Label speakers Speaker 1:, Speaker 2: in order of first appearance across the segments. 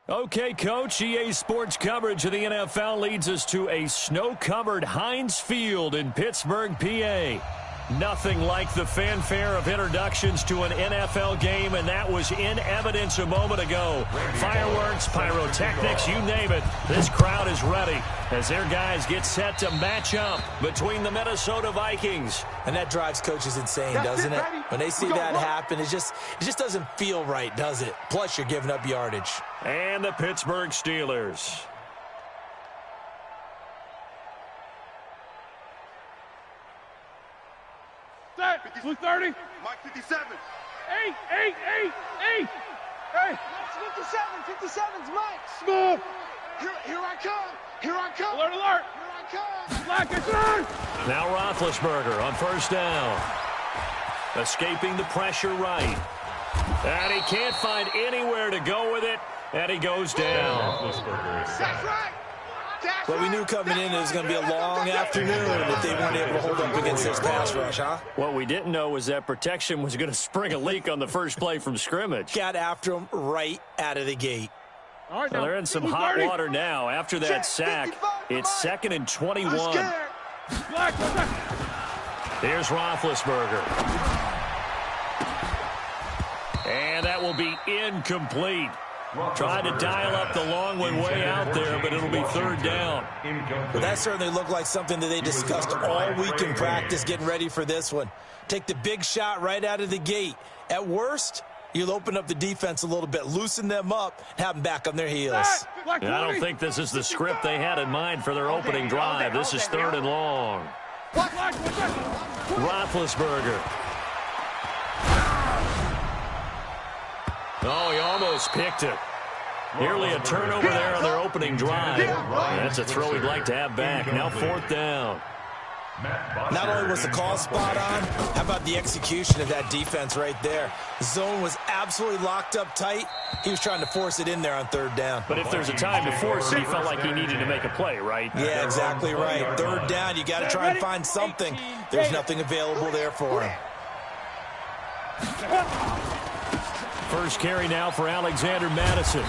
Speaker 1: Okay, Coach, EA Sports coverage of the NFL leads us to a snow-covered Heinz Field in Pittsburgh, PA. Nothing like the fanfare of introductions to an NFL game, and that was in evidence a moment ago. Fireworks, pyrotechnics, you name it. This crowd is ready as their guys get set to match up between the Minnesota Vikings.
Speaker 2: And that drives coaches insane, doesn't it? When they see that happen, it just doesn't feel right, does it? Plus, you're giving up yardage.
Speaker 1: And the Pittsburgh Steelers.
Speaker 3: Set. Blue 30.
Speaker 4: Mike 57.
Speaker 3: 8. Hey.
Speaker 4: That's 57. 57's Mike.
Speaker 3: Smooth.
Speaker 4: Here I come. Here I come.
Speaker 3: Alert.
Speaker 4: Here I come.
Speaker 3: Black is on.
Speaker 1: Now Roethlisberger on first down. Escaping the pressure right. And he can't find anywhere to go with it. And he goes down.
Speaker 4: That's right.
Speaker 2: But we knew coming in it was going to be a long afternoon if they weren't able to hold up against this pass rush, huh?
Speaker 1: What we didn't know was that protection was going to spring a leak on the first play from scrimmage.
Speaker 2: Got after him right out of the gate.
Speaker 3: All right,
Speaker 1: Well, they're in some hot water now. After that sack, it's 2nd and 21.
Speaker 3: Black.
Speaker 1: Here's Roethlisberger. And that will be incomplete. Tried to dial up the long one way out there, but it'll be third down.
Speaker 2: Well, that certainly looked like something that they discussed all week in practice getting ready for this one. Take the big shot right out of the gate. At worst, you'll open up the defense a little bit, loosen them up, have them back on their heels.
Speaker 1: I don't think this is the script they had in mind for their opening drive. This is 3rd and long. Roethlisberger. Oh, he almost picked it. Nearly a turnover there on their opening drive. That's a throw he'd like to have back. Now 4th down.
Speaker 2: Not only was the call spot on, how about the execution of that defense right there? The zone was absolutely locked up tight. He was trying to force it in there on 3rd down.
Speaker 1: But if there's a time to force it, he felt like he needed to make a play, right?
Speaker 2: Yeah, exactly right. 3rd down, you got to try and find something. There's nothing available there for him.
Speaker 1: First carry now for Alexander Madison.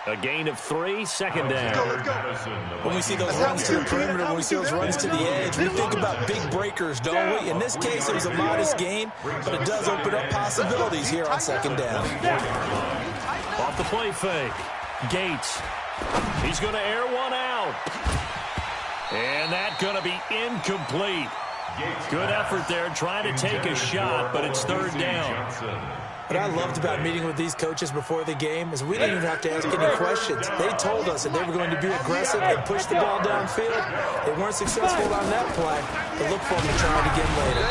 Speaker 1: A gain of 3, 2nd down.
Speaker 2: When we see those runs to the perimeter, when we see those runs to the edge, we think about big breakers, don't we? In this case, it was a modest gain, but it does open up possibilities here on 2nd down.
Speaker 1: Off the play fake. Gates. He's going to air one out. And that's going to be incomplete. Good effort there, trying to take a shot, but it's 3rd down.
Speaker 2: What I loved about meeting with these coaches before the game is we didn't even have to ask any questions. They told us that they were going to be aggressive and push the ball downfield. They weren't successful on that play, but look for them to try it again later.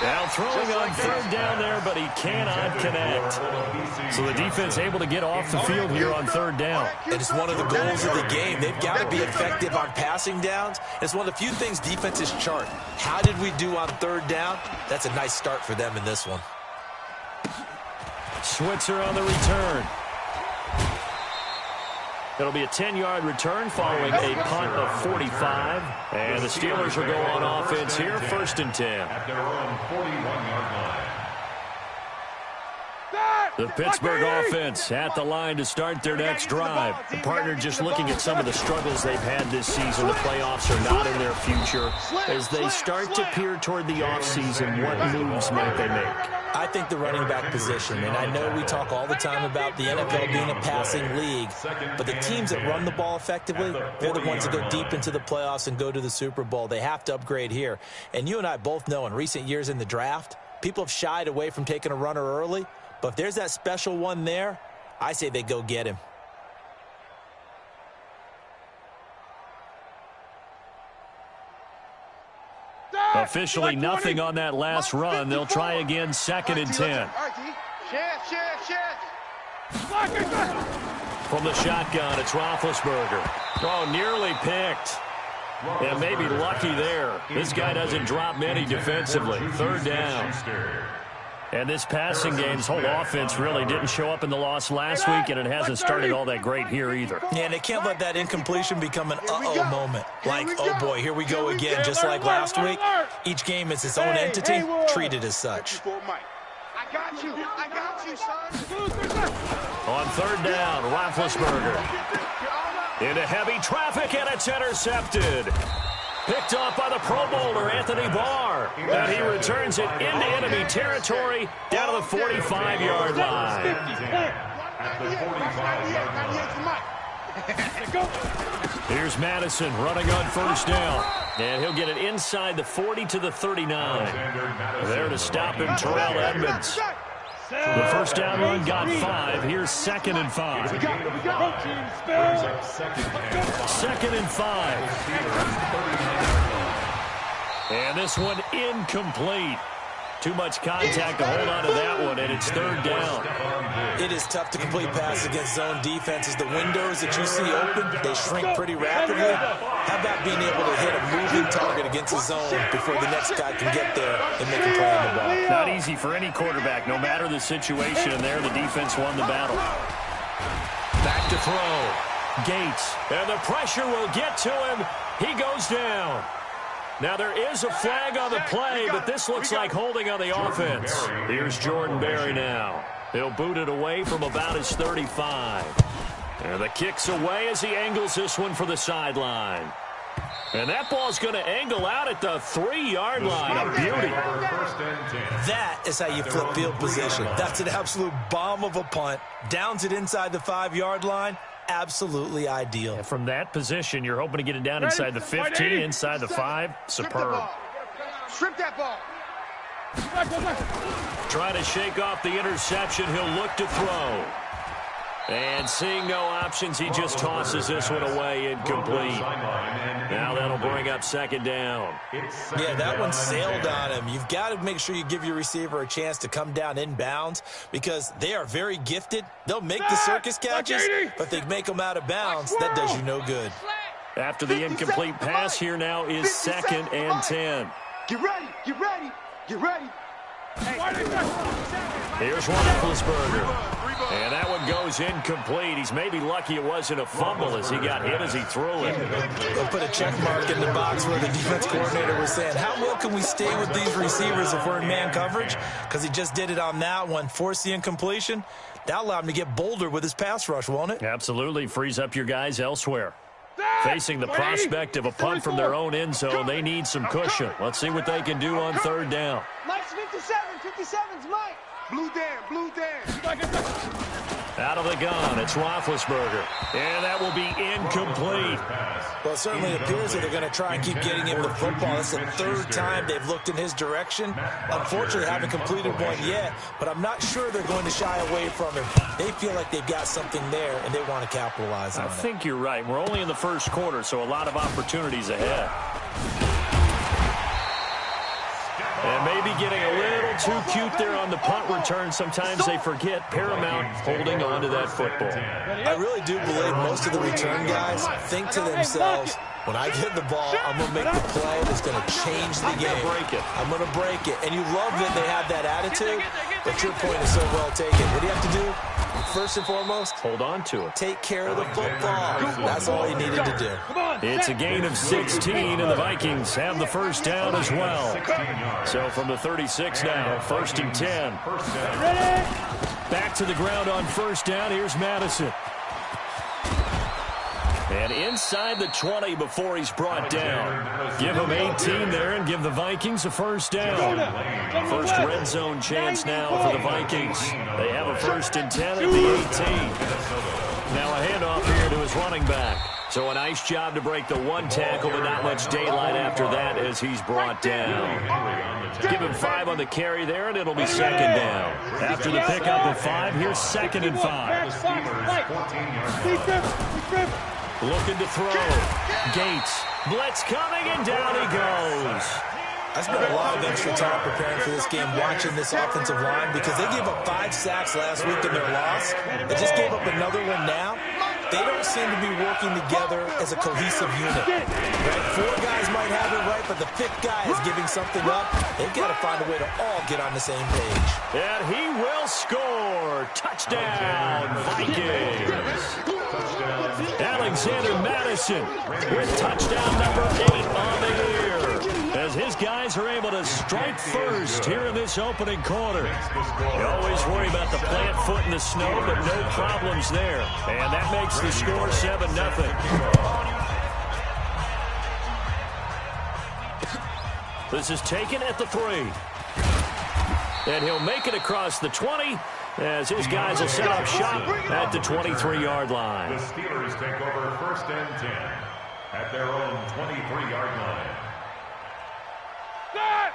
Speaker 1: Now throwing on 3rd down there, but he cannot connect. So the defense able to get off the field here on 3rd down.
Speaker 2: And it's one of the goals of the game. They've got to be effective on passing downs. It's one of the few things defenses chart. How did we do on 3rd down? That's a nice start for them in this one.
Speaker 1: Switzer on the return. It'll be a 10-yard return following a punt of 45. And the Steelers will go on offense here, 1st and 10.
Speaker 3: At their own 41-yard line.
Speaker 1: The Pittsburgh offense at the line to start their next drive. The partner just looking at some of the struggles they've had this season. The playoffs are not in their future. As they start to peer toward the offseason, what moves might they make?
Speaker 2: I think the running back position, and I know we talk all the time about the NFL being a passing league, but the teams that run the ball effectively, they're the ones that go deep into the playoffs and go to the Super Bowl. They have to upgrade here. And you and I both know in recent years in the draft, people have shied away from taking a runner early, but if there's that special one there, I say they go get him.
Speaker 1: Officially nothing on that last run. They'll try again, 2nd and 10. From the shotgun, it's Roethlisberger. Oh, nearly picked. And maybe lucky there. This guy doesn't drop many defensively. 3rd down. And this passing game's whole offense really didn't show up in the loss last week, and it hasn't started all that great here either.
Speaker 2: Yeah, and they can't let that incompletion become an uh-oh moment. Like, oh boy, here we go again, just like last week. Each game is its own entity, treated as such.
Speaker 4: I got you, son.
Speaker 1: On third down, Roethlisberger. Into heavy traffic, and it's intercepted. Picked off by the Pro Bowler, Anthony Barr. And he returns it into enemy territory down to the 45-yard line. Here's Madison running on first down. And he'll get it inside the 40 to the 39. There to stop him, Terrell Edmunds. The first down run got 5. Here's 2nd and 5. 2nd and 5. And this one incomplete. Too much contact to hold on to that one, and it's 3rd down.
Speaker 2: It is tough to complete passes against zone defenses. The windows that you see open, they shrink pretty rapidly. How about being able to hit a moving target against a zone before the next guy can get there and make a play on the ball?
Speaker 1: Not easy for any quarterback, no matter the situation, and there the defense won the battle. Back to throw. Gates, and the pressure will get to him. He goes down. Now, there is a flag on the play, but this looks like holding on the offense. Here's Jordan Berry now. He'll boot it away from about his 35. And the kick's away as he angles this one for the sideline. And that ball's going to angle out at the 3-yard line. A beauty.
Speaker 2: That is how you flip field position. That's an absolute bomb of a punt. Downs it inside the 5-yard line. Absolutely ideal.
Speaker 1: And from that position, you're hoping to get it down inside the 15, inside the 5. Superb.
Speaker 4: Strip that ball.
Speaker 1: Trying to shake off the interception. He'll look to throw. And seeing no options, he just tosses this one away, incomplete. Now that'll bring up 2nd down.
Speaker 2: Yeah, that one sailed on him. You've got to make sure you give your receiver a chance to come down inbounds because they are very gifted. They'll make the circus catches, but they make them out of bounds. That does you no good.
Speaker 1: After the incomplete pass, here now is 2nd and 10.
Speaker 4: Get ready, get ready, get ready.
Speaker 1: Here's Roethlisberger. And that one goes incomplete. He's maybe lucky it wasn't a fumble as he got hit as he threw it.
Speaker 2: They'll put a check mark in the box where the defense coordinator was saying, how well can we stay with these receivers if we're in man coverage? Because he just did it on that one, forced the incompletion. That allowed him to get bolder with his pass rush, won't it?
Speaker 1: Absolutely. Frees up your guys elsewhere. Facing the prospect of a punt from their own end zone, they need some cushion. Let's see what they can do on 3rd down.
Speaker 4: Mike's 57. 57's Mike. Blue Dan, blue Dan.
Speaker 1: Out of the gun, it's Roethlisberger. And that will be incomplete.
Speaker 2: Well, it certainly appears that they're going to try and keep getting him the football. It's the 3rd time they've looked in his direction. Unfortunately, haven't completed one yet, but I'm not sure they're going to shy away from him. They feel like they've got something there, and they want to capitalize on it.
Speaker 1: I think you're right. We're only in the 1st quarter, so a lot of opportunities ahead. And maybe getting a little too cute there on the punt return. Sometimes they forget paramount holding on to that football.
Speaker 2: I really do believe most of the return guys think to themselves, when I get the ball, I'm going to make the play that's going to change the game. I'm going to break it. And you love that they have that attitude, but your point is so well taken. What do you have to do? First and foremost,
Speaker 1: hold on to it.
Speaker 2: Take care of the football. That's all he needed to do.
Speaker 1: It's a gain of 16, and the Vikings have the 1st down as well. So from the 36 now, 1st and 10. Back to the ground on 1st down. Here's Madison. And inside the 20 before he's brought down. Give him 18 there and give the Vikings a 1st down. First red zone chance now for the Vikings. They have a 1st and 10 at the 18. Now a handoff here to his running back. So a nice job to break the 1 tackle, but not much daylight after that as he's brought down. Give him 5 on the carry there, and it'll be 2nd down. After the pickup of 5, here's 2nd and 5. Looking to throw. Gates. Blitz coming, and down he goes.
Speaker 2: I spent a lot of extra time preparing for this game, watching this offensive line, because they gave up 5 sacks last week in their loss. They just gave up another one now. They don't seem to be working together as a cohesive unit. Right? 4 guys might have it right, but the 5th guy is giving something up. They've got to find a way to all get on the same page.
Speaker 1: And he will score. Touchdown, Vikings. Alexander Madison with touchdown number 8 on the year. As as his guys are able to strike first here in this opening quarter. You always worry about the plant foot in the snow, but no problems there. And that makes the score 7-0. This is taken at the 3. And he'll make it across the 20 as his guys will set up shop at the 23-yard line.
Speaker 3: The Steelers take over 1st and 10 at their own 23-yard line.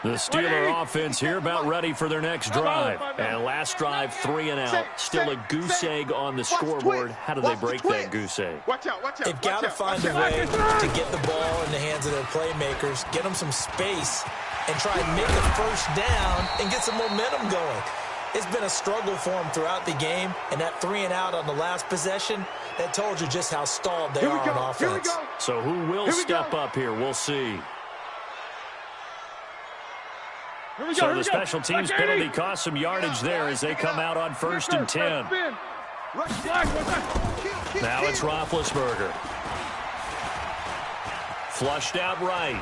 Speaker 1: The Steeler offense here about ready for their next drive. And last drive, 3 and out. Still a goose egg on the scoreboard. How do they break that goose egg?
Speaker 4: Watch out, watch out.
Speaker 2: They've got to find a way to get the ball in the hands of their playmakers, get them some space, and try and make a first down and get some momentum going. It's been a struggle for them throughout the game, and that 3 and out on the last possession, that told you just how stalled they are on offense.
Speaker 1: So who will step up here? We'll see. So the special teams penalty cost some yardage there as they come out on 1st and 10. Now it's Roethlisberger. Flushed out right.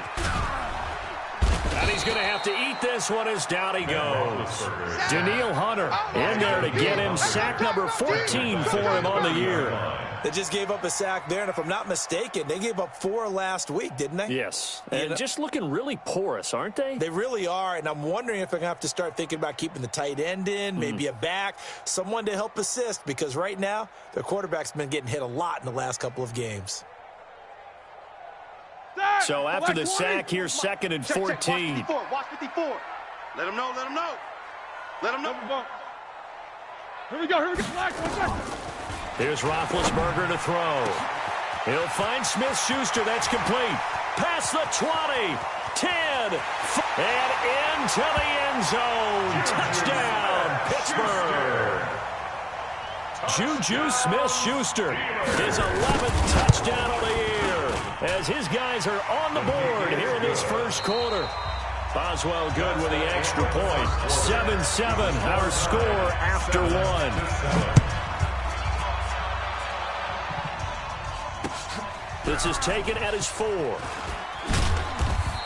Speaker 1: And he's going to have to eat this one as down he goes. Danielle Hunter in there to get him. Sack number 14 for him on the year.
Speaker 2: They just gave up a sack there, and if I'm not mistaken, they gave up 4 last week, didn't they?
Speaker 1: Yes, and just looking really porous, aren't they?
Speaker 2: They really are, and I'm wondering if they're going to have to start thinking about keeping the tight end in, maybe a back, someone to help assist, because right now, their quarterback's been getting hit a lot in the last couple of games.
Speaker 1: So after the sack here, 2nd and 14.
Speaker 4: Watch 54. Let him know, let him know. Let him know.
Speaker 3: Here we go.
Speaker 1: Here's Roethlisberger to throw. He'll find Smith-Schuster. That's complete. Past the 20, 10, and into the end zone. Touchdown, Pittsburgh. Juju Smith-Schuster, his 11th touchdown of the year, as his guys are on the board here in this first quarter. Boswell good with the extra point. 7-7, our score after 1. This is taken at his 4.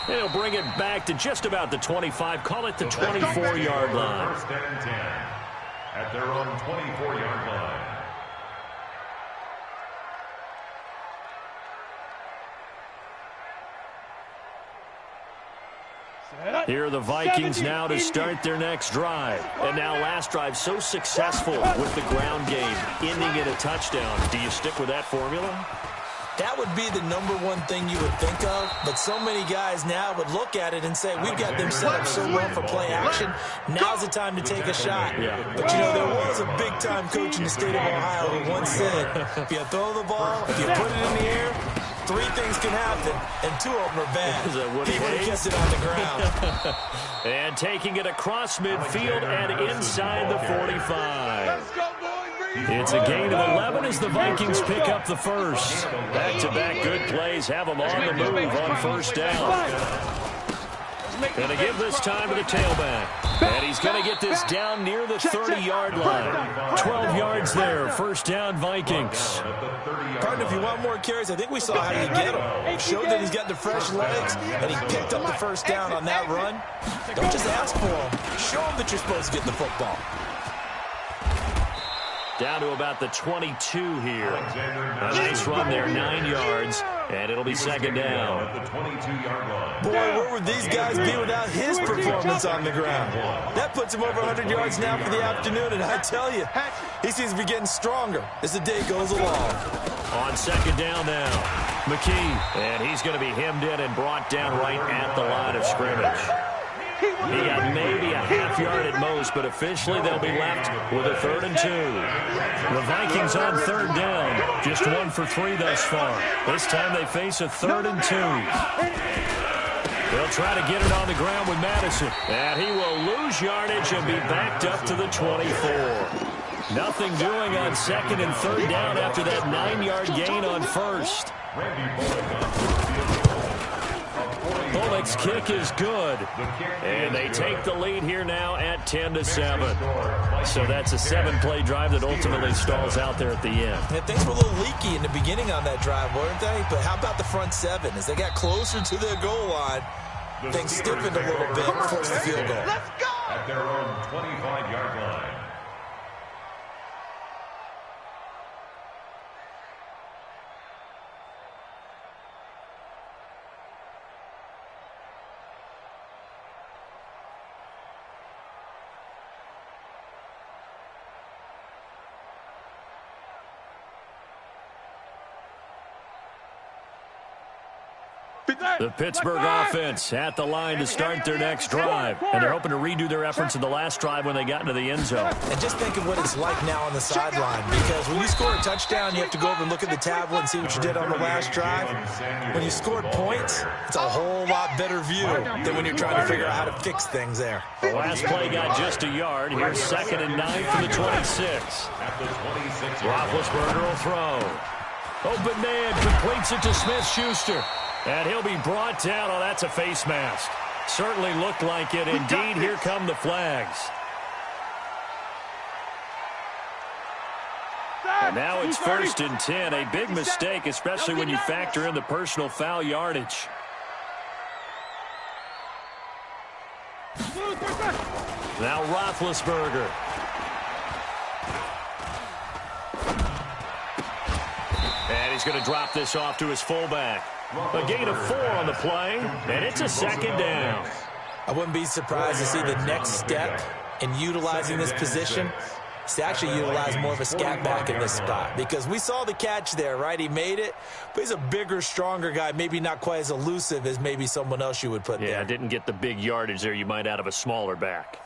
Speaker 1: He'll bring it back to just about the 25. Call it the 24-yard line.
Speaker 3: 1st and 10 at their own 24-yard line.
Speaker 1: Here are the Vikings now to start their next drive. And now last drive so successful with the ground game, ending in a touchdown. Do you stick with that formula?
Speaker 2: That would be the #1 thing you would think of, but so many guys now would look at it and say, we've got them set up so well for play action, now's the time to take a shot.
Speaker 1: Yeah.
Speaker 2: But, you know, there was a big-time coach in the state of Ohio who once said, if you throw the ball, if you put it in the air, 3 things can happen, and 2 of them are bad.
Speaker 1: Is that what
Speaker 2: he would have kept it on the ground.
Speaker 1: And taking it across midfield and inside the 45. It's a gain of 11 as the Vikings pick up the first. Back-to-back good plays have them on the move on 1st down. Going to give this time to the tailback. And he's going to get this down near the 30-yard line. 12 yards there. 1st down, Vikings.
Speaker 2: Pardon, if you want more carries, I think we saw how you get him. He showed that he's got the fresh legs, and he picked up the 1st down on that run. Don't just ask for him. Show him that you're supposed to get the football.
Speaker 1: Down to about the 22 here. A nice run there, 9 yards, and it'll be 2nd down.
Speaker 3: At the 22-yard line.
Speaker 2: Boy, where would these guys be without his performance on the ground? That puts him over 100 yards now for the afternoon, and I tell you, he seems to be getting stronger as the day goes along.
Speaker 1: On 2nd down now, McKee, and he's going to be hemmed in and brought down right at the line of scrimmage. He got maybe a half yard at most, but officially they'll be left with a 3rd and 2. The Vikings on 3rd down, just 1 for 3 thus far. This time they face a 3rd and 2. They'll try to get it on the ground with Madison, and he will lose yardage and be backed up to the 24. Nothing doing on 2nd and 3rd down after that 9-yard gain on 1st. Bullock's kick is good, and they take the lead here now at 10-7. So that's a 7-play drive that ultimately stalls out there at the end.
Speaker 2: Yeah, things were a little leaky in the beginning on that drive, weren't they? But how about the front 7? As they got closer to their goal line, things stiffened a little bit, forced the field goal.
Speaker 4: Let's go!
Speaker 3: At their own 25-yard line.
Speaker 1: The Pittsburgh offense at the line to start their next drive. And they're hoping to redo their efforts in the last drive when they got into the end zone.
Speaker 2: And just think of what it's like now on the sideline, because when you score a touchdown, you have to go over and look at the tablet and see what you did on the last drive. When you scored points, it's a whole lot better view than when you're trying to figure out how to fix things there.
Speaker 1: The last play got just a yard. Here's 2nd and 9 from the 26. Roethlisberger will throw. Open man completes it to Smith-Schuster. And he'll be brought down. Oh, that's a face mask. Certainly looked like it. Indeed, here come the flags. And now it's 1st and 10. A big mistake, especially when you factor in the personal foul yardage. Now Roethlisberger. And he's going to drop this off to his fullback. A gain of 4 on the play, and it's a 2nd down.
Speaker 2: I wouldn't be surprised to see the next step in utilizing this position is to actually utilize more of a scat back in this spot, because we saw the catch there, right? He made it, but he's a bigger, stronger guy, maybe not quite as elusive as maybe someone else you would put there.
Speaker 1: Yeah, didn't get the big yardage there you might out of a smaller back.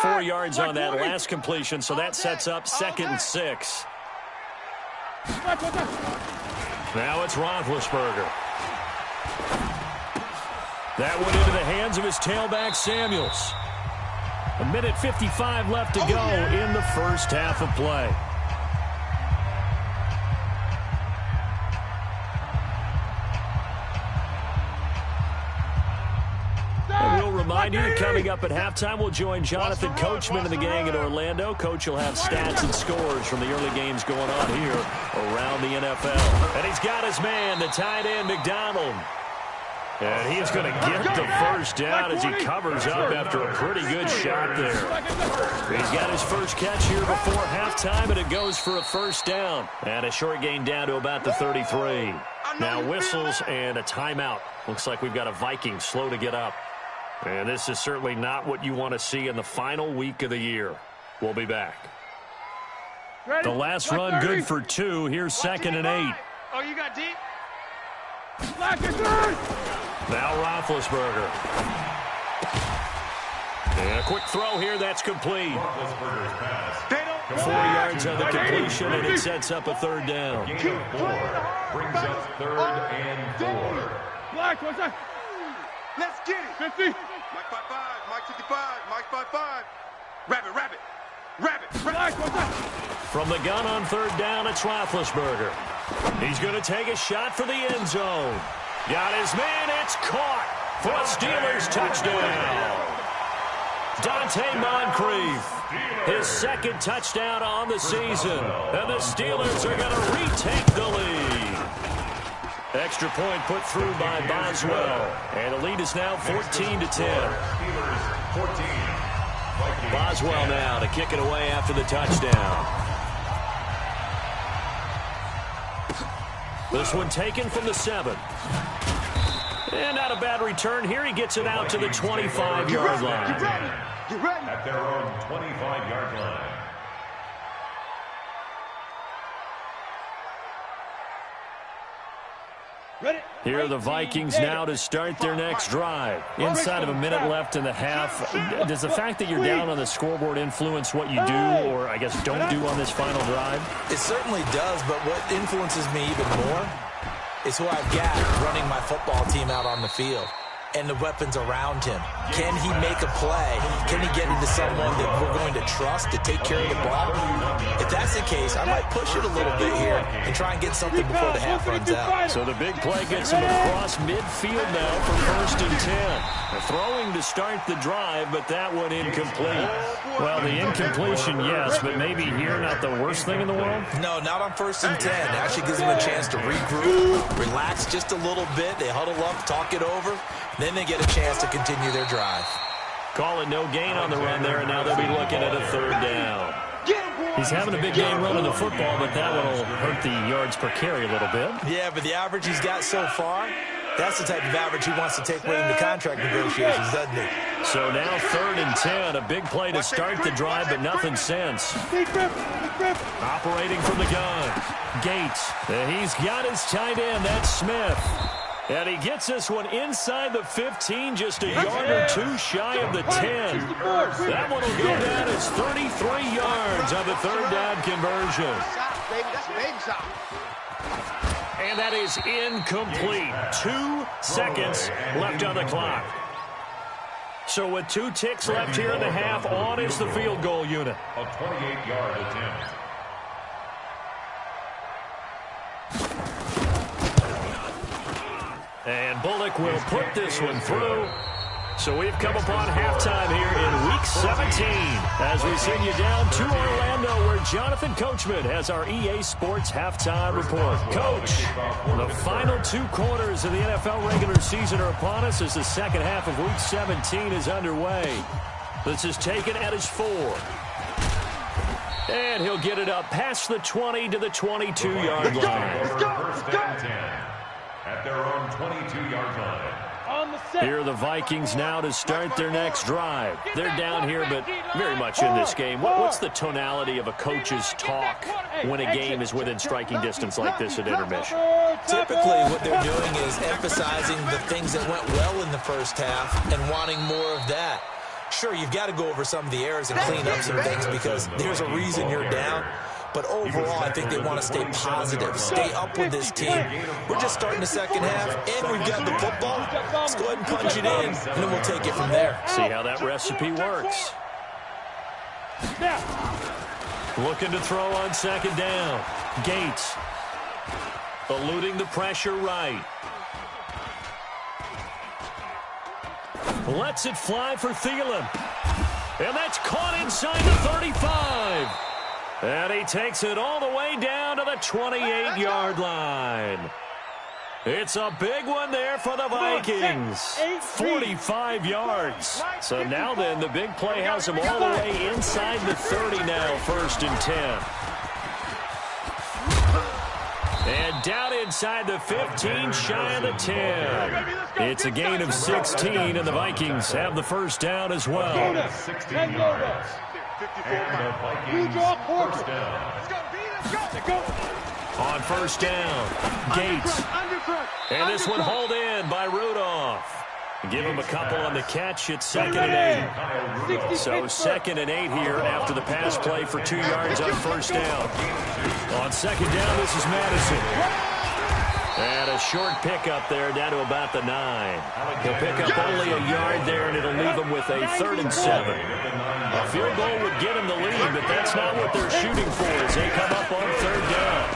Speaker 1: Four yards on that last completion, so that sets up 2nd and 6. Now it's Roethlisberger. That went into the hands of his tailback, Samuels. 1:55 left to go in the first half of play. Remind you, coming up at halftime, we'll join Jonathan Coachman and the gang in Orlando. Coach will have stats and scores from the early games going on here around the NFL. And he's got his man, the tight end, McDonald. And he's going to get the first down as he covers up after a pretty good shot there. He's got his first catch here before halftime, and it goes for a first down. And a short gain down to about the 33. Now whistles and a timeout. Looks like we've got a Viking slow to get up. And this is certainly not what you want to see in the final week of the year. We'll be back. The last run good for 2. Here's 2nd and 8.
Speaker 4: Oh, you got deep?
Speaker 1: Now Roethlisberger. And a quick throw here. That's complete. 4 yards on the completion, and it sets up a 3rd down.
Speaker 3: Gain of 4 brings up 3rd and 4.
Speaker 4: Let's get it. 50. Mike 55, Mike 55, Mike 55. Rabbit.
Speaker 1: From the gun on 3rd down, it's Roethlisberger. He's going to take a shot for the end zone. Got his man. It's caught for a Steelers touchdown. Dante Moncrief, his 2nd touchdown on the season. And the Steelers are going to retake the lead. Extra point put through by Boswell. And the lead is now 14-10. Boswell now to kick it away after the touchdown. This one taken from the 7. And not a bad return here. He gets it out to the 25-yard line.
Speaker 3: At their own 25-yard line.
Speaker 1: Here are the Vikings now to start their next drive. Inside of a minute left in the half. Does the fact that you're down on the scoreboard influence what you do, or I guess don't do on this final drive?
Speaker 2: It certainly does, but what influences me even more is who I've got running my football team out on the field. and the weapons around him. Can he make a play? Can he get into someone that we're going to trust to take care of the ball? If that's the case, I might push it a little bit here and try and get something before the half runs out.
Speaker 1: So the big play gets him across midfield now for 1st and 10. Throwing to start the drive, but that one incomplete. Well, the incompletion, yes, but maybe here not the worst thing in the world?
Speaker 2: No, not on 1st and 10. Actually gives them a chance to regroup, relax just a little bit. They huddle up, talk it over. Then they get a chance to continue their drive.
Speaker 1: Call it no gain on the run there, and now they'll be looking at a 3rd down. He's having a big game running the football, but that will hurt the yards per carry a little bit.
Speaker 2: Yeah, but the average he's got so far, that's the type of average he wants to take with him to contract negotiations, doesn't he?
Speaker 1: So now 3rd and 10, a big play to start the drive, but nothing since. Operating from the gun, Gates. He's got his tight end, that's Smith. And he gets this one inside the 15, just a yard or two shy of the 10. That one will go down as 33 yards on the 3rd down conversion. And that is incomplete. 2 seconds left on the clock. So with 2 ticks left here in the half, on is the field goal unit.
Speaker 3: A 28-yard attempt.
Speaker 1: And Bullock will put this one through. So we've come upon halftime here in Week 17 as we send you down to Orlando where Jonathan Coachman has our EA Sports Halftime Report. Coach, the final 2 quarters of the NFL regular season are upon us as the second half of Week 17 is underway. This is taken at his 4. And he'll get it up past the 20 to the 22-yard line.
Speaker 3: First and 10 at their own 22-yard line.
Speaker 1: Here are the Vikings now to start their next drive. They're down here, but very much in this game. What's the tonality of a coach's talk when a game is within striking distance like this at intermission?
Speaker 2: Typically, what they're doing is emphasizing the things that went well in the first half and wanting more of that. Sure, you've got to go over some of the errors and clean up some things because there's a reason you're down. But overall, I think they want to stay positive, stay up with this team. We're just starting the second half, and we've got the football. Let's go ahead and punch it in, and then we'll take it from there.
Speaker 1: See how that recipe works. Looking to throw on 2nd down. Gates eluding the pressure right. Lets it fly for Thielen. And that's caught inside the 35. And he takes it all the way down to the 28-yard line. It's a big one there for the Vikings. 45 yards. So now then, the big play has him all the way inside the 30 now, 1st and 10. And down inside the 15, shy of the 10. It's a gain of 16, and the Vikings have the 1st down as well.
Speaker 3: 16 yards. And the Vikings first down.
Speaker 1: On 1st down, Gates. And this one hauled in by Rudolph. Give him a couple on the catch. It's 2nd and 8. So 2nd and 8 here after the pass play for 2 yards on 1st down. On 2nd down, this is Madison. And a short pickup there down to about the 9. He'll pick up only a yard there, and it'll leave him with a 3rd and 7. A field goal would get him the lead, but that's not what they're shooting for as they come up on 3rd down.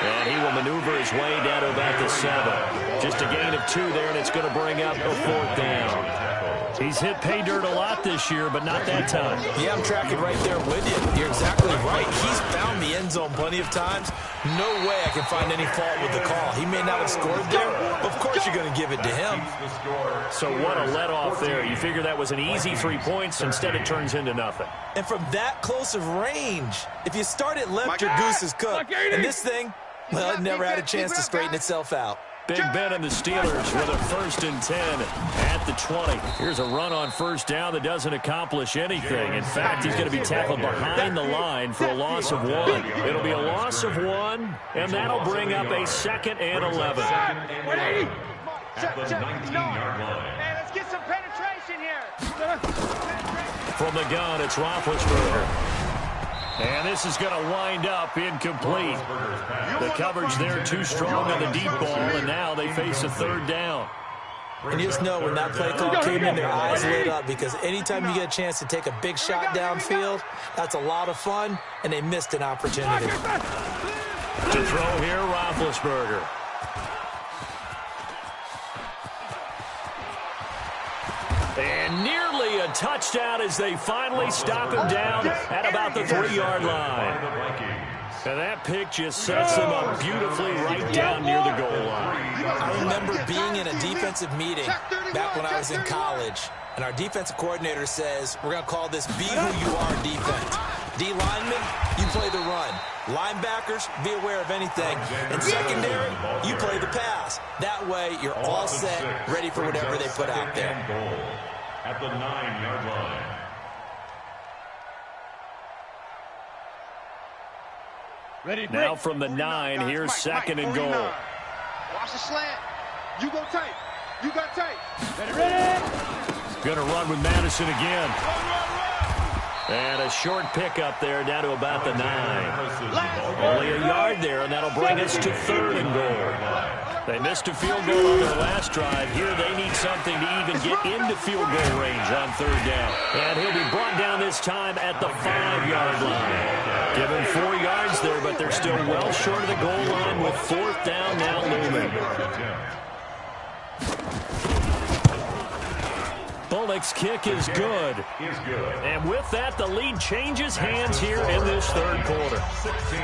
Speaker 1: And he will maneuver his way down to about the 7. Just a gain of 2 there, and it's going to bring up a 4th down. He's hit pay dirt a lot this year, but not that time.
Speaker 2: Yeah, I'm tracking right there with you. You're exactly right. He's found the end zone plenty of times. No way I can find any fault with the call. He may not have scored there, but of course you're going to give it to him.
Speaker 1: So what a let-off there. You figure that was an easy 3 points. Instead, it turns into nothing.
Speaker 2: And from that close of range, if you start it left, your goose is cooked. And this thing, well, it never had a chance to straighten itself out.
Speaker 1: Big Ben and the Steelers with a 1st and 10 at the 20. Here's a run on 1st down that doesn't accomplish anything. In fact, he's going to be tackled behind the line for a loss of 1. It'll be a loss of 1, and that'll bring up a 2nd and 11.
Speaker 3: At the 19-yard line.
Speaker 4: Man, let's get some penetration here.
Speaker 1: From the gun, it's Roethlisberger. And this is going to wind up incomplete. The coverage there too strong on the deep ball, and now they face a 3rd down.
Speaker 2: And you just know when that play call came in, their eyes lit up, because anytime you get a chance to take a big shot downfield, that's a lot of fun, and they missed an opportunity.
Speaker 1: To throw here, Roethlisberger. And nearly a touchdown as they finally stop him down at about the 3-yard line. And that pick just sets them up beautifully right down near the goal line.
Speaker 2: I remember being in a defensive meeting back when I was in college, and our defensive coordinator says, we're going to call this be who you are defense. D linemen, you play the run. Linebackers, be aware of anything. And secondary, you play the pass. That way, you're all set, ready for whatever they put out there.
Speaker 3: At the 9-yard line.
Speaker 1: Now from the 9, here's 2nd and goal.
Speaker 4: Watch the slant. You go tight. You got tight.
Speaker 1: Ready. Gonna run with Madison again. And a short pickup there down to about the 9. Only a yard there, and that'll bring us to 3rd and goal. They missed a field goal on their last drive. Here they need something to even get into field goal range on 3rd down. And he'll be brought down this time at the 5-yard line. Give him 4 yards there, but they're still well short of the goal line with 4th down now looming. Bullock's kick is good. And with that, the lead changes hands here in this 3rd quarter.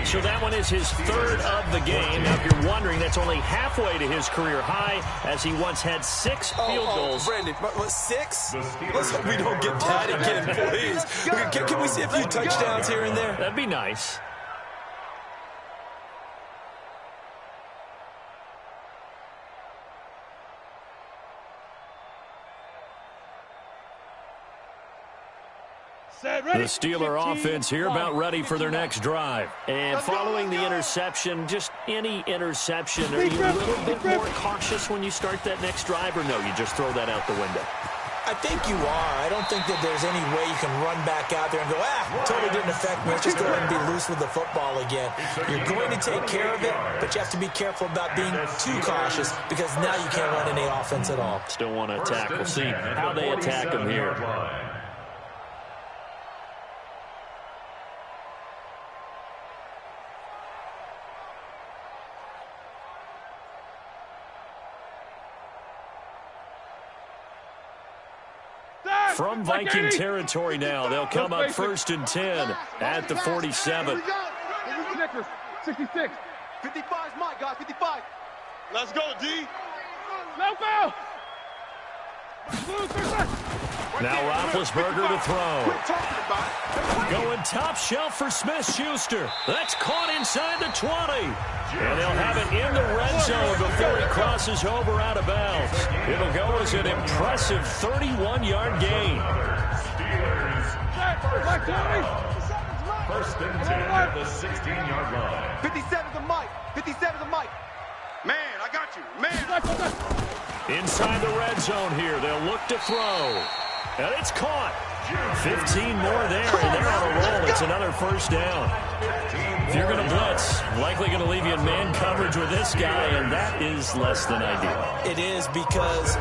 Speaker 1: So that one is his 3rd of the game. Now, if you're wondering, that's only halfway to his career high, as he once had 6 field goals.
Speaker 2: Brandon, what, 6? Let's hope we don't get that again, please. Can we see a few touchdowns here and there?
Speaker 1: That'd be nice. The Steeler offense here about ready for their next drive. And following the interception, just any interception, are you a little bit more cautious when you start that next drive, or no, you just throw that out the window?
Speaker 2: I think you are. I don't think that there's any way you can run back out there and go, totally didn't affect me. Let's just go ahead and be loose with the football again. You're going to take care of it, but you have to be careful about being too cautious, because now you can't run any offense at all.
Speaker 1: Still want to attack. We'll see how they attack him here. From Viking territory now, they'll come up 1st and 10 at the 47.
Speaker 4: 66. 55's Mike, guys. 55. Let's go, D. Let's go.
Speaker 1: Now Roethlisberger to throw. Going top shelf for Smith-Schuster. That's caught inside the 20. And they'll have it in the red zone before he crosses over out of bounds. It'll go as an impressive 31-yard gain.
Speaker 3: First and 10 at the 16-yard line.
Speaker 4: 57's the Mike. 57's the Mike. Man, I got you. Man.
Speaker 1: Inside the red zone here. They'll look to throw. And it's caught. 15 more there, and they're on a roll. It's another 1st down. If you're going to blitz, likely going to leave you in man coverage with this guy, and that is less than ideal.
Speaker 2: It is, because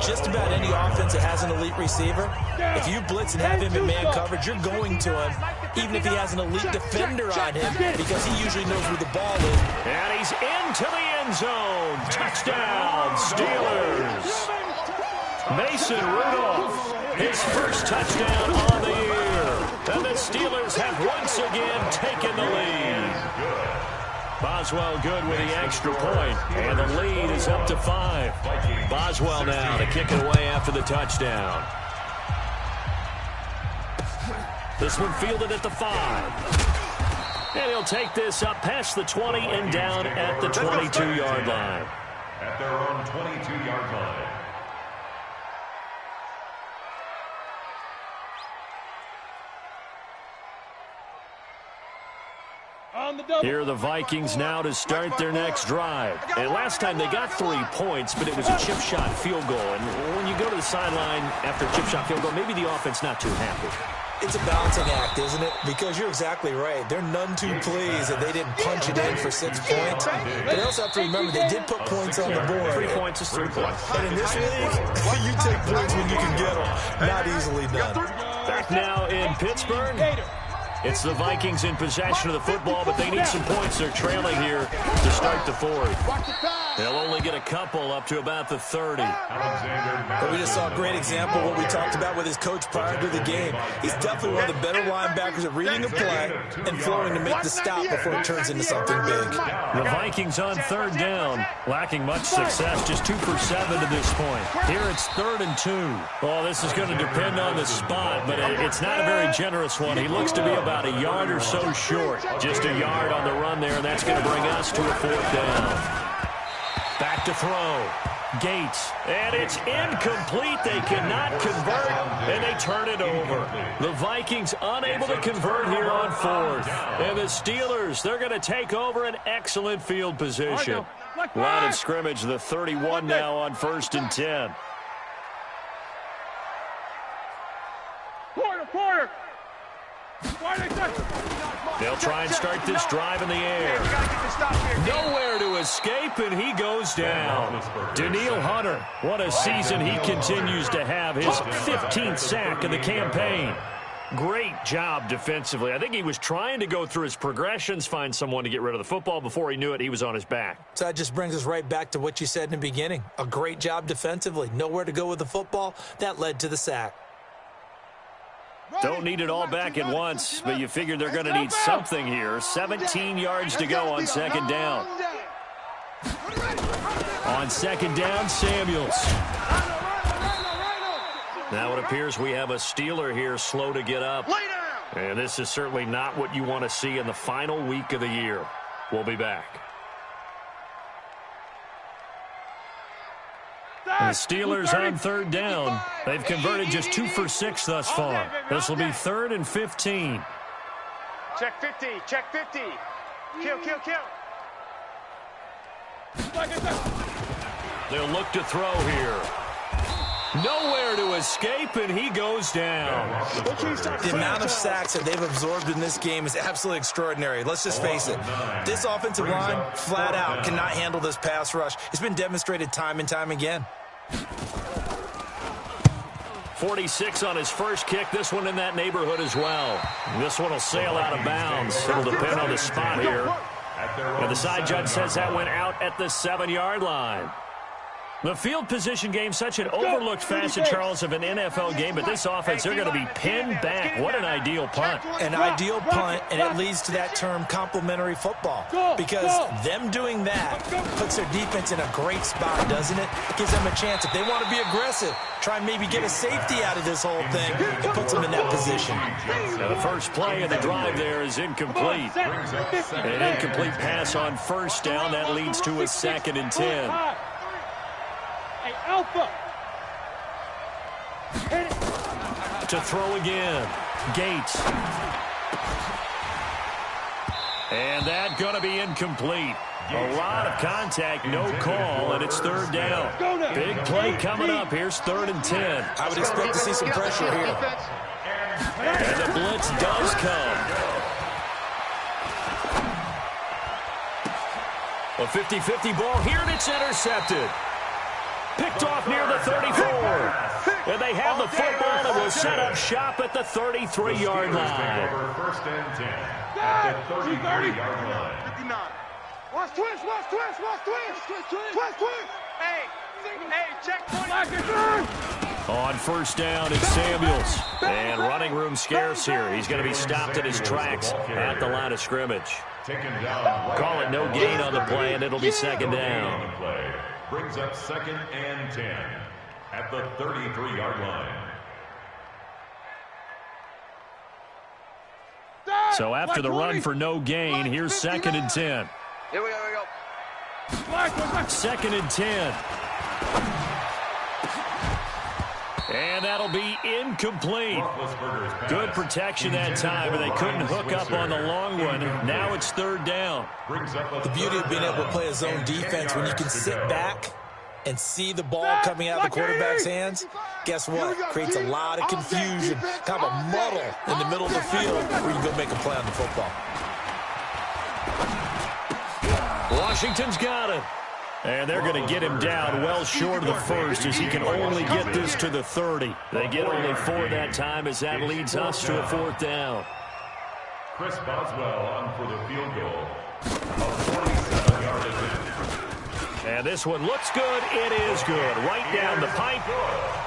Speaker 2: just about any offense that has an elite receiver, if you blitz and have him in man coverage, you're going to him, even if he has an elite defender on him, because he usually knows where the ball is.
Speaker 1: And he's into the end zone. Touchdown, Steelers. Mason Rudolph, his first touchdown on the year. And the Steelers have once again taken the lead. Boswell good with the extra point, and the lead is up to 5. Boswell now to kick it away after the touchdown. This one fielded at the 5. And he'll take this up past the 20 and down at the 22-yard line.
Speaker 3: At their own 22-yard line.
Speaker 1: Here are the Vikings now to start their next drive. And last time they got 3 points, but it was a chip shot field goal. And when you go to the sideline after a chip shot field goal, maybe the offense not too happy.
Speaker 2: It's a balancing act, isn't it? Because you're exactly right. They're none too pleased that they didn't punch it in for 6 points. But they also have to remember they did put points on the board.
Speaker 1: 3 points is 3 points.
Speaker 2: And in this league, you take points when you can get them. Not easily done.
Speaker 1: Back now in Pittsburgh. It's the Vikings in possession of the football, but they need some points. They're trailing here to start the fourth. They'll only get a couple up to about the 30.
Speaker 2: But we just saw a great example of what we talked about with his coach prior to the game. He's definitely one of the better linebackers at reading a play and flowing to make the stop before it turns into something big.
Speaker 1: The Vikings on third down, lacking much success, just 2 for 7 to this point. Here it's 3rd and 2. Oh, this is going to depend on the spot, but it's not a very generous one. He looks to be about a yard or so short. Just a yard on the run there, and that's going to bring us to a 4th down. Back to throw. Gates. And it's incomplete. They cannot convert, and they turn it over. The Vikings unable to convert here on 4th. And the Steelers, they're going to take over an excellent field position. Line of scrimmage, the 31 now on 1st and 10.
Speaker 4: Quarter.
Speaker 1: They'll try and start this drive in the air. Nowhere to escape, and he goes down. Danielle Hunter, what a season he continues to have. His 15th sack of the campaign. Great job defensively. I think he was trying to go through his progressions, find someone to get rid of the football. Before he knew it, he was on his back.
Speaker 2: So that just brings us right back to what you said in the beginning. A great job defensively. Nowhere to go with the football. That led to the sack.
Speaker 1: Don't need it all back at once, but you figure they're going to need something here. 17 yards to go on 2nd down. On 2nd down, Samuels. Now it appears we have a Steeler here slow to get up. And this is certainly not what you want to see in the final week of the year. We'll be back. The Steelers on 3rd down. They've converted just 2 for 6 thus far. This will be 3rd and 15.
Speaker 4: Check 50. Kill.
Speaker 1: They'll look to throw here. Nowhere to escape, and he goes down.
Speaker 2: The amount of sacks that they've absorbed in this game is absolutely extraordinary. Let's just face it. This offensive line, flat out, cannot handle this pass rush. It's been demonstrated time and time again.
Speaker 1: 46 on his first kick. This one in that neighborhood as well. This one will sail out of bounds. It'll depend on the spot here. And the side judge says that went out at the 7-yard line. The field position game, such an overlooked facet, Charles, of an NFL game, but this offense, they're going to be pinned back. What an ideal punt.
Speaker 2: An ideal punt, and it leads to that term complementary football, because them doing that puts their defense in a great spot, doesn't it? Gives them a chance. If they want to be aggressive, try and maybe get a safety out of this whole thing, it puts them in that position.
Speaker 1: Now the first play of the drive there is incomplete. An incomplete pass on 1st down. That leads to a 2nd and 10.
Speaker 4: Alpha.
Speaker 1: To throw again. Gates. And that going to be incomplete. A lot of contact, no call, and it's 3rd down. Big play coming up. Here's 3rd and 10.
Speaker 2: I would expect to see some pressure here.
Speaker 1: And the blitz does come. A 50-50 ball here, and it's intercepted. Picked off near the 34. And they have the football and will set up shop at the 33-yard line.
Speaker 3: First and 10 at the 33-yard line.
Speaker 4: 59. Watch twist. Hey, check 20.
Speaker 1: On 1st down, it's Samuels. And running room scarce here. He's going to be stopped in his tracks at the line of scrimmage. Call it no gain on the play, and it'll be 2nd down.
Speaker 3: Brings up 2nd and 10 at the 33-yard line.
Speaker 1: So after the run for no gain, here's 2nd and 10.
Speaker 4: Here we go.
Speaker 1: 2nd and 10. And that'll be incomplete. Good protection that time, but they couldn't hook up on the long one. Now it's third down.
Speaker 2: The beauty of being able to play a zone defense when you can sit back and see the ball coming out of the quarterback's hands, guess what? Creates a lot of confusion, kind of a muddle in the middle of the field where you can go make a play on the football.
Speaker 1: Washington's got it. And they're going to get him down well short of the first as he can only get this to the 30. They get only 4 that time as that leads us to a fourth down.
Speaker 3: Chris Boswell on for the field goal. A 47-yard attempt.
Speaker 1: And this one looks good. It is good. Right down the pipe.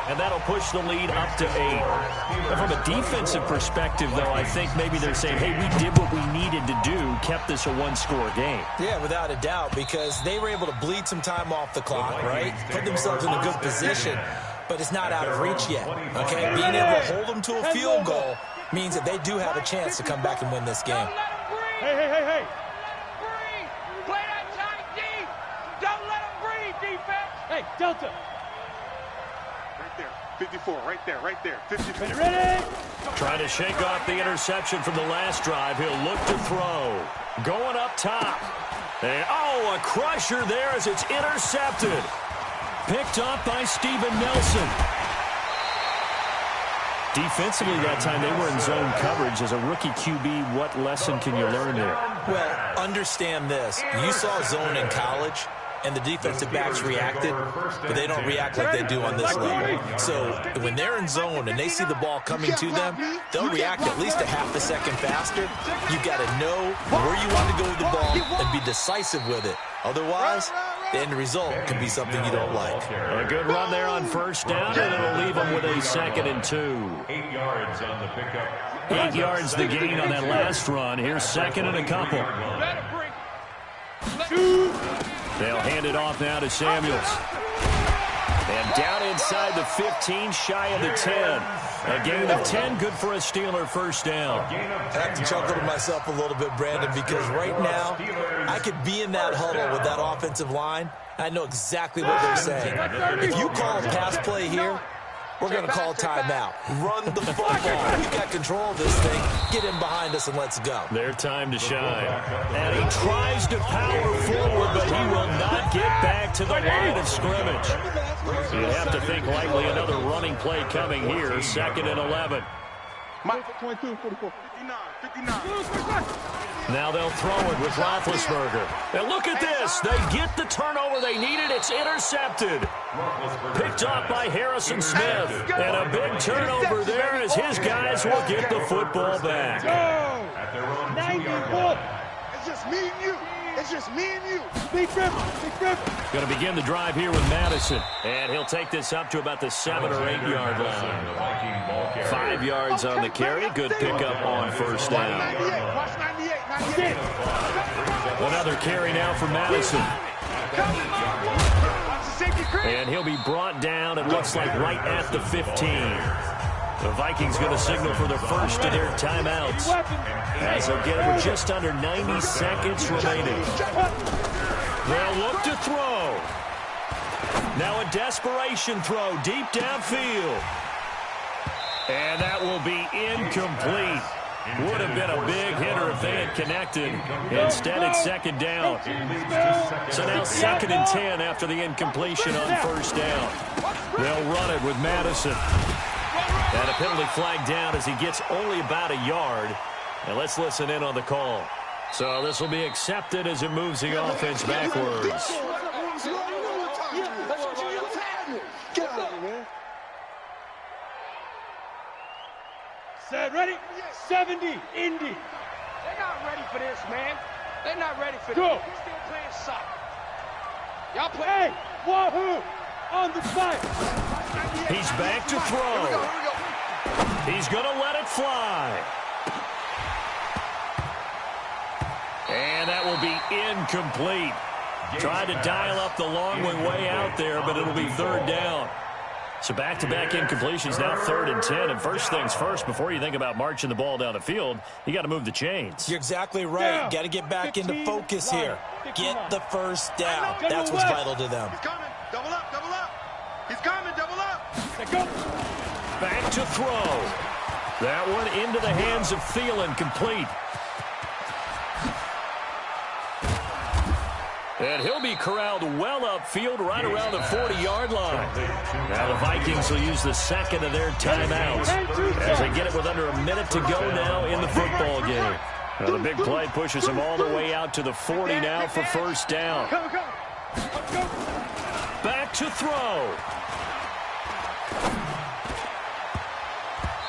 Speaker 1: And that'll push the lead up to 8. But from a defensive perspective, though, I think maybe they're saying, hey, we did what we needed to do, kept this a one-score game.
Speaker 2: Yeah, without a doubt, because they were able to bleed some time off the clock, right? Put themselves in a good position, but it's not out of reach yet, okay? Being able to hold them to a field goal means that they do have a chance to come back and win this game.
Speaker 5: Hey. Play that tight deep. Don't let them breathe, defense. Hey, Delta.
Speaker 4: Right there. 54, right there. 54.
Speaker 5: Ready?
Speaker 1: Trying to shake off the interception from the last drive. He'll look to throw. Going up top. And, a crusher there as it's intercepted. Picked up by Steven Nelson. Defensively that time, they were in zone coverage. As a rookie QB, what lesson can you learn there?
Speaker 2: Well, understand this. You saw zone in college, and the defensive backs reacted, but they don't react like they do on this level. So when they're in zone and they see the ball coming to them, they'll react at least a half a second faster. You've got to know where you want to go with the ball and be decisive with it. Otherwise, the end result can be something you don't like.
Speaker 1: A good run there on first down, and it'll leave them with a 2nd and 2.
Speaker 3: 8 yards on the pickup.
Speaker 1: 8 yards the gain on that last run. Here's 2nd and a couple. They'll hand it off now to Samuels. And down inside the 15, shy of the 10. A gain of 10, good for a Steeler first down.
Speaker 2: I have to chuckle to myself a little bit, Brandon, because right now I could be in that huddle with that offensive line. I know exactly what they're saying. If you call a pass play here, we're going to call timeout. Run the football. We've got control of this thing. Get in behind us and let's go.
Speaker 1: Their time to shine. And he tries to power forward, but he will not get back to the line of scrimmage. You have to think likely another running play coming here. 2nd and 11.
Speaker 4: 22, 44, 59.
Speaker 1: Now they'll throw it with Roethlisberger. And look at this. They get the turnover they needed. It's intercepted. Picked up by Harrison Smith. And a big turnover there as his guys will get the football back.
Speaker 5: 94.
Speaker 4: It's just me and you. It's just me and you.
Speaker 5: Big Griffin.
Speaker 1: Going to begin the drive here with Madison. And he'll take this up to about the 7 or 8 yard line. 5 yards on the carry. Good pickup on first down.
Speaker 4: Watch 98.
Speaker 1: Another carry now for Madison.
Speaker 4: Watch the safety creep.
Speaker 1: And he'll be brought down, it looks like, right at the 15. The Vikings going to signal for the first of their timeouts. As they'll get it with just under 90 seconds remaining. They'll look to throw. Now a desperation throw deep downfield. And that will be incomplete. Would have been a big hitter if they had connected. Instead, it's 2nd down. So now 2nd and 10 after the incompletion on first down. They'll run it with Madison. And a penalty flag down as he gets only about a yard. And let's listen in on the call. So this will be accepted as it moves the offense backwards.
Speaker 5: Set, ready? 70, Indy.
Speaker 6: They're not ready for this, man. They're not ready for
Speaker 5: Go.
Speaker 6: this. They're still playing soccer. Y'all play.
Speaker 5: Hey, Wahoo, on the spot.
Speaker 1: He's back to throw. He's going to let it fly. And that will be incomplete. Tried to dial up the long way out there, but it'll be 3rd down. So back-to-back incompletions, now 3rd and 10. And first things first, before you think about marching the ball down the field, you got to move the chains.
Speaker 2: You're exactly right. Got to get back into focus here. Get the first down. That's what's vital to them.
Speaker 4: He's coming. Double up. He's coming. Double up.
Speaker 5: Let go.
Speaker 1: Back to throw. That one into the hands of Thielen, complete. And he'll be corralled well upfield right around the 40-yard line. Now the Vikings will use the second of their timeouts as they get it with under a minute to go now in the football game. Now the big play pushes him all the way out to the 40 now for first down. Back to throw.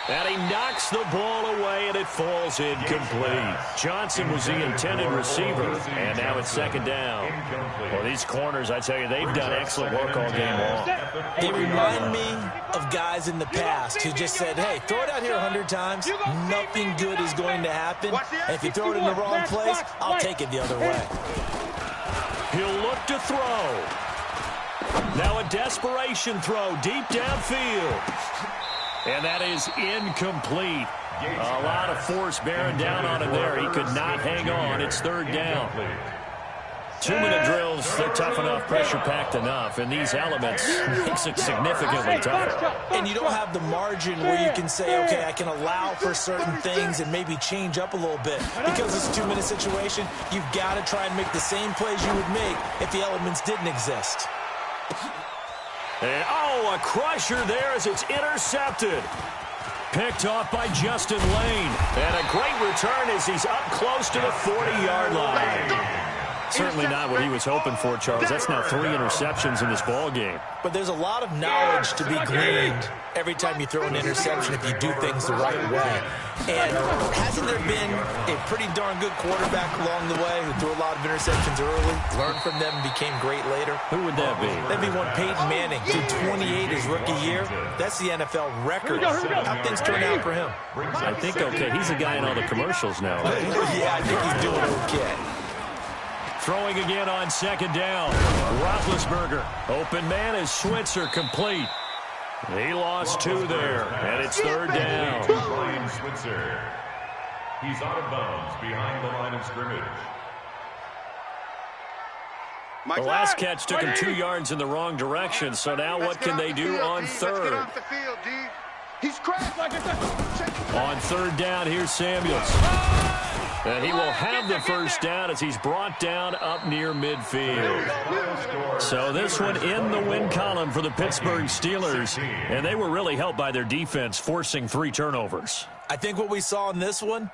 Speaker 1: And he knocks the ball away, and it falls incomplete. Johnson was the intended receiver, and now it's second down. Well, these corners, I tell you, they've done excellent work all game long.
Speaker 2: They remind me of guys in the past who just said, hey, throw it out here 100 times, nothing good is going to happen. And if you throw it in the wrong place, I'll take it the other way.
Speaker 1: He'll look to throw. Now a desperation throw deep downfield. And that is incomplete. A lot of force bearing down on him there. He could not hang on. It's third down. 2-minute drills, they're tough enough, pressure-packed enough, and these elements makes it significantly tougher.
Speaker 2: And you don't have the margin where you can say, okay, I can allow for certain things and maybe change up a little bit. Because it's a 2-minute situation, you've got to try and make the same plays you would make if the elements didn't exist.
Speaker 1: And, a crusher there as it's intercepted. Picked off by Justin Lane. And a great return as he's up close to the 40-yard line. Certainly not what he was hoping for, Charles. That's now 3 interceptions in this ball game.
Speaker 2: But there's a lot of knowledge to be gleaned every time you throw an interception if you do things the right way. And hasn't there been a pretty darn good quarterback along the way who threw a lot of interceptions early, learned from them, and became great later?
Speaker 1: Who would that be?
Speaker 2: That'd be one Peyton Manning, threw 28 his rookie year. That's the NFL record. How things turn out for him?
Speaker 1: I think, okay, he's a guy in all the commercials now. Right?
Speaker 2: Yeah, I think he's doing okay.
Speaker 1: Throwing again on second down. Roethlisberger. Open man is Switzer, complete. He lost 2 there, and it's third down.
Speaker 3: Ryan Switzer. He's out of bounds behind the line of scrimmage.
Speaker 1: The last catch took him 2 yards in the wrong direction, so now what can they do on third?
Speaker 4: He's cracked like
Speaker 1: On third down, here's Samuels. And he will have the first down as he's brought down up near midfield. So this one in the win column for the Pittsburgh Steelers. And they were really helped by their defense, forcing 3 turnovers.
Speaker 2: I think what we saw in this one,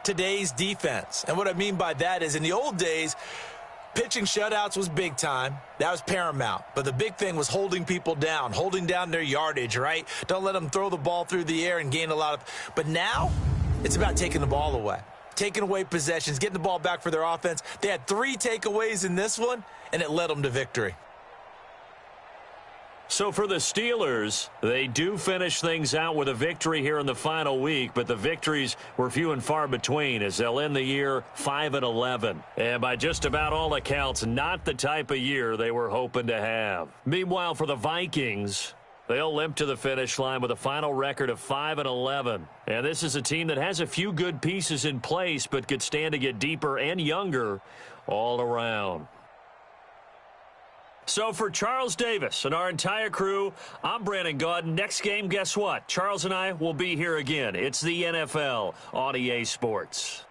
Speaker 2: today's defense. And what I mean by that is in the old days, pitching shutouts was big time. That was paramount. But the big thing was holding people down, holding down their yardage, right? Don't let them throw the ball through the air and gain a lot of... But now, it's about taking the ball away. Taking away possessions, getting the ball back for their offense. They had 3 takeaways in this one, and it led them to victory.
Speaker 1: So for the Steelers, they do finish things out with a victory here in the final week, but the victories were few and far between as they'll end the year 5-11. And by just about all accounts, not the type of year they were hoping to have. Meanwhile, for the Vikings, they'll limp to the finish line with a final record of 5-11. And this is a team that has a few good pieces in place, but could stand to get deeper and younger all around. So for Charles Davis and our entire crew, I'm Brandon Gaudin. Next game, guess what? Charles and I will be here again. It's the NFL on EA Sports.